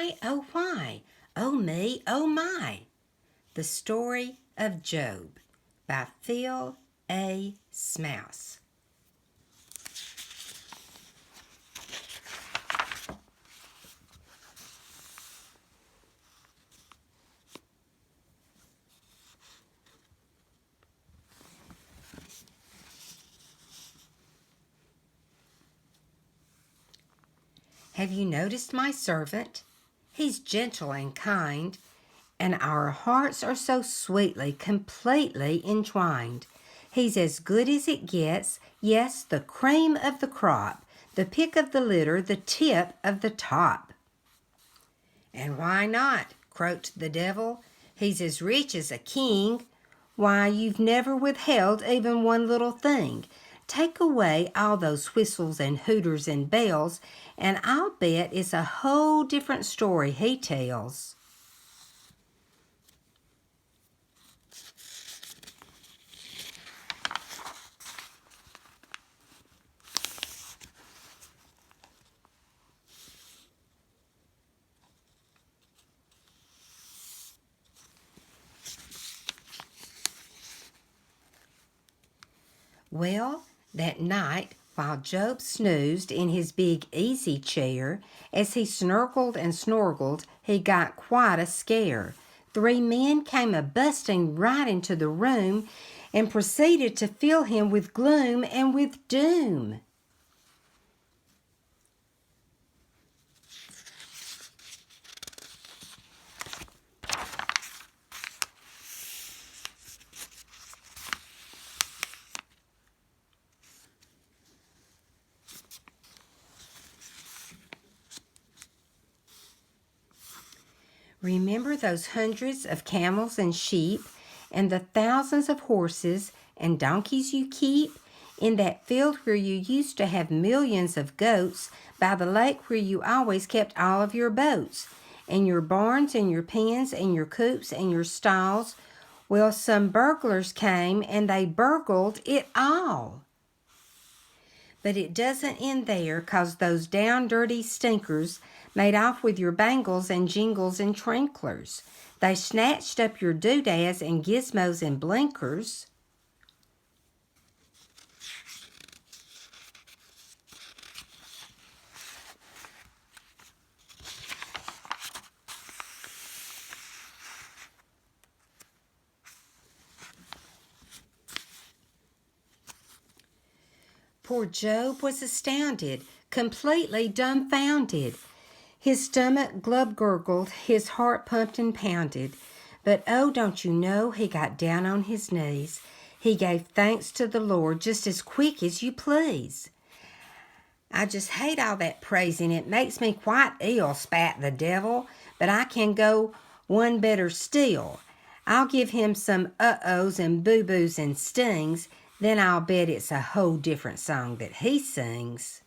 why, oh why, oh me, oh my. The Story of Job by Phil Smouse. Have you noticed my servant? He's gentle and kind, and our hearts are so sweetly, completely entwined. He's as good as it gets, yes, the cream of the crop, the pick of the litter, the tip of the top. And why not? Croaked the devil. He's as rich as a king. Why, you've never withheld even one little thing. Take away all those whistles and hooters and bells, and I'll bet it's a whole different story he tells. Well, that night, while Job snoozed in his big easy chair, as he snurgled and snorgled, he got quite a scare. 3 men came a-busting right into the room and proceeded to fill him with gloom and with doom. Remember those hundreds of camels and sheep, and the thousands of horses and donkeys you keep? In that field where you used to have millions of goats, by the lake where you always kept all of your boats, and your barns and your pens and your coops and your stalls? Well, some burglars came and they burgled it all. But it doesn't end there, 'cause those down dirty stinkers made off with your bangles and jingles and trinklers. They snatched up your doodads and gizmos and blinkers. Poor Job was astounded, completely dumbfounded. His stomach glub-gurgled, his heart pumped and pounded. But oh, don't you know, he got down on his knees. He gave thanks to the Lord just as quick as you please. I just hate all that praising. It makes me quite ill, spat the devil. But I can go one better still. I'll give him some uh-ohs and boo-boos and stings. Then I'll bet it's a whole different song that he sings.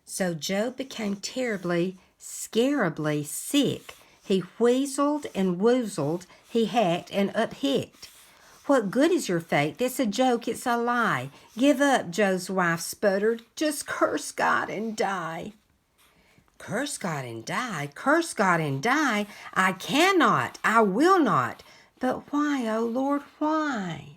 So Job became terribly, scarably sick. He wheezled and woozled, he hacked and uphicked. What good is your fate? It's a joke, it's a lie. Give up, Job's wife sputtered. Just curse God and die. Curse God and die? Curse God and die? I cannot, I will not. But why, O Lord, why?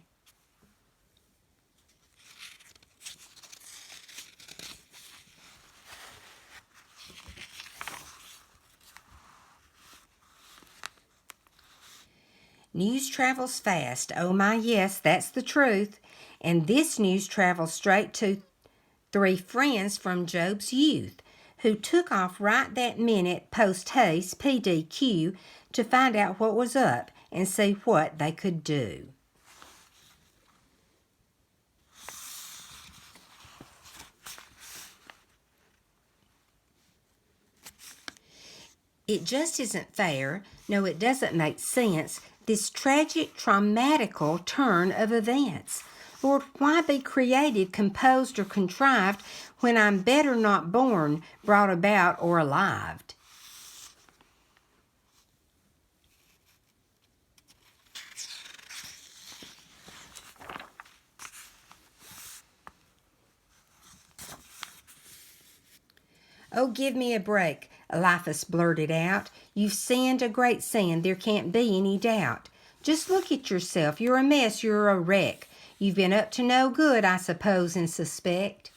News travels fast. Oh my, yes, that's the truth. And this news travels straight to 3 friends from Job's youth, who took off right that minute post-haste PDQ to find out what was up and see what they could do. It just isn't fair. No, it doesn't make sense. This tragic, traumatical turn of events. Lord, why be created, composed, or contrived when I'm better not born, brought about, or alive? "Oh, give me a break," Eliphaz blurted out. "You've sinned a great sin, there can't be any doubt. Just look at yourself. You're a mess, you're a wreck. You've been up to no good, I suppose and suspect."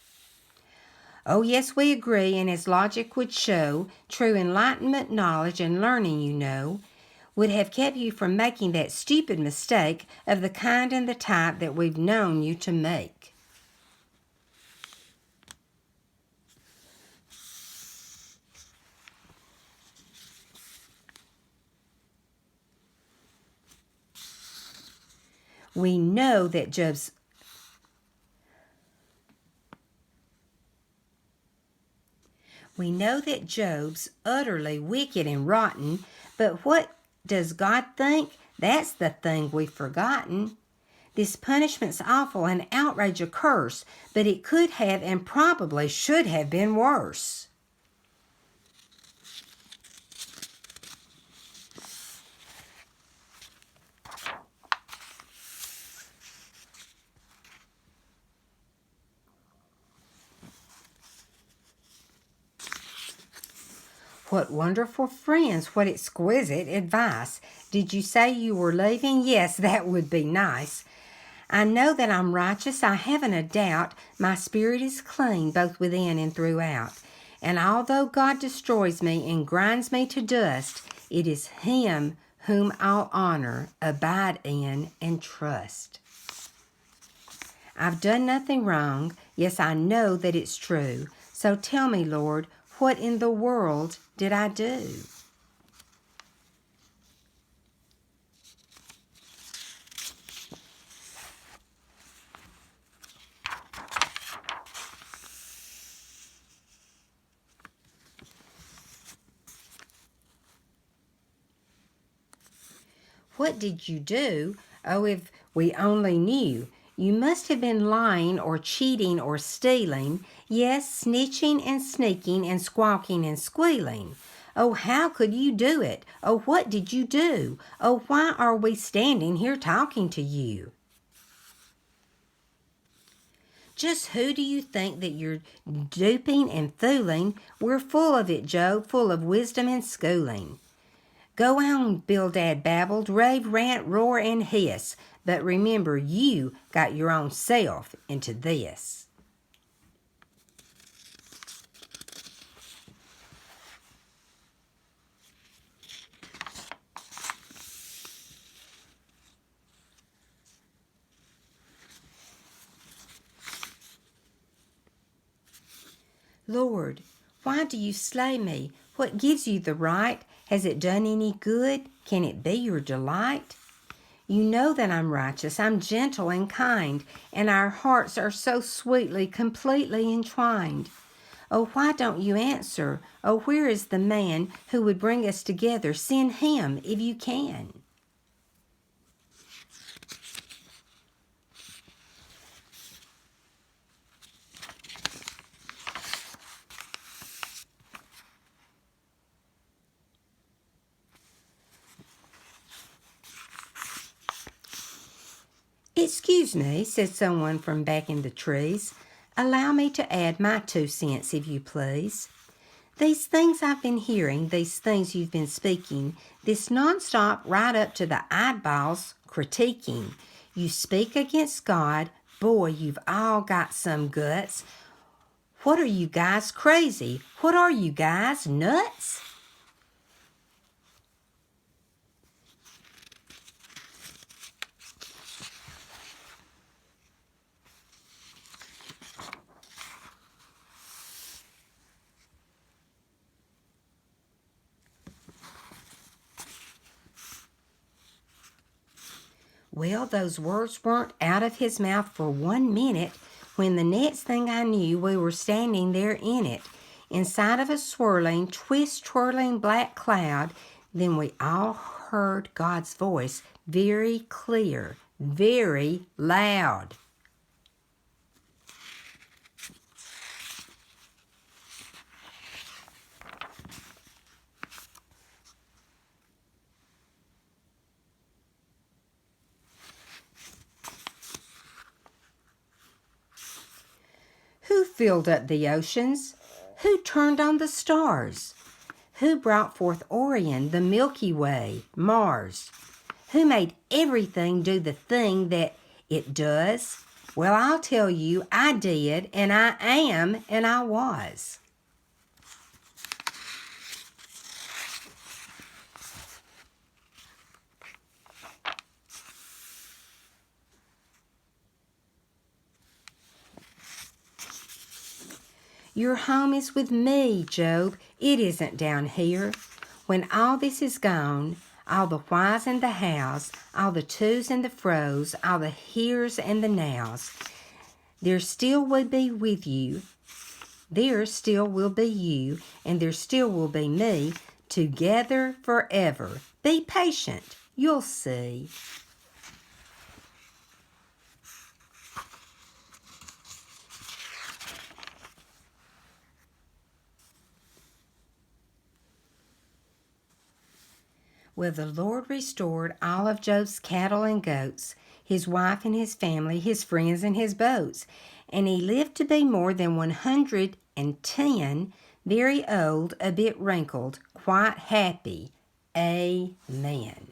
"Oh, yes, we agree, and as logic would show, true enlightenment, knowledge, and learning, you know, would have kept you from making that stupid mistake of the kind and the type that we've known you to make." We know that Job's utterly wicked and rotten, but what does God think? That's the thing we've forgotten. This punishment's awful, an outrage, a curse, but it could have and probably should have been worse. What wonderful friends, what exquisite advice. Did you say you were leaving? Yes, that would be nice. I know that I'm righteous, I haven't a doubt. My spirit is clean, both within and throughout. And although God destroys me and grinds me to dust, it is Him whom I'll honor, abide in, and trust. I've done nothing wrong. Yes, I know that it's true. So tell me, Lord, what in the world did I do? What did you do? Oh, if we only knew. You must have been lying or cheating or stealing. Yes, snitching and sneaking and squawking and squealing. Oh, how could you do it? Oh, what did you do? Oh, why are we standing here talking to you? Just who do you think that you're duping and fooling? We're full of it, Job, full of wisdom and schooling. Go on, Bildad babbled, rave, rant, roar, and hiss. But remember, you got your own self into this. Lord, why do you slay me? What gives you the right? Has it done any good? Can it be your delight? You know that I'm righteous, I'm gentle and kind, and our hearts are so sweetly, completely entwined. Oh, why don't you answer? Oh, where is the man who would bring us together? Send him if you can. "Excuse me," said someone from back in the trees. "Allow me to add my 2 cents, if you please. These things I've been hearing, these things you've been speaking, this nonstop right up to the eyeballs critiquing. You speak against God. Boy, you've all got some guts. What are you guys, crazy? What are you guys, nuts?" Well, those words weren't out of his mouth for 1 minute when the next thing I knew we were standing there in it, inside of a swirling, twirling black cloud. Then we all heard God's voice very clear, very loud. "Who filled up the oceans? Who turned on the stars? Who brought forth Orion, the Milky Way, Mars? Who made everything do the thing that it does? Well, I'll tell you, I did, and I am, and I was. Your home is with me, Job. It isn't down here. When all this is gone, all the whys and the hows, all the tos and the fros, all the heres and the nows, there still will be with you. There still will be you, and there still will be me, together forever. Be patient. You'll see. Well, the Lord restored all of Job's cattle and goats, his wife and his family, his friends and his boats. And he lived to be more than 110, very old, a bit wrinkled, quite happy. Amen.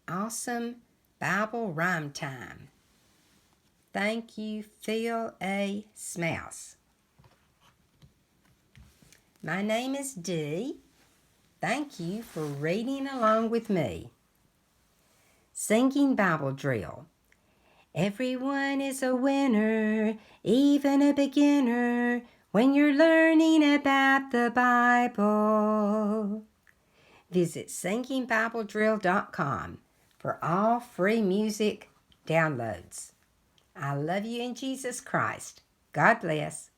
Awesome Bible rhyme time. Thank you, Phil Smouse. My name is Dee. Thank you for reading along with me. Singing Bible Drill. Everyone is a winner, even a beginner, when you're learning about the Bible. Visit singingbibledrill.com for all free music downloads. I love you in Jesus Christ. God bless.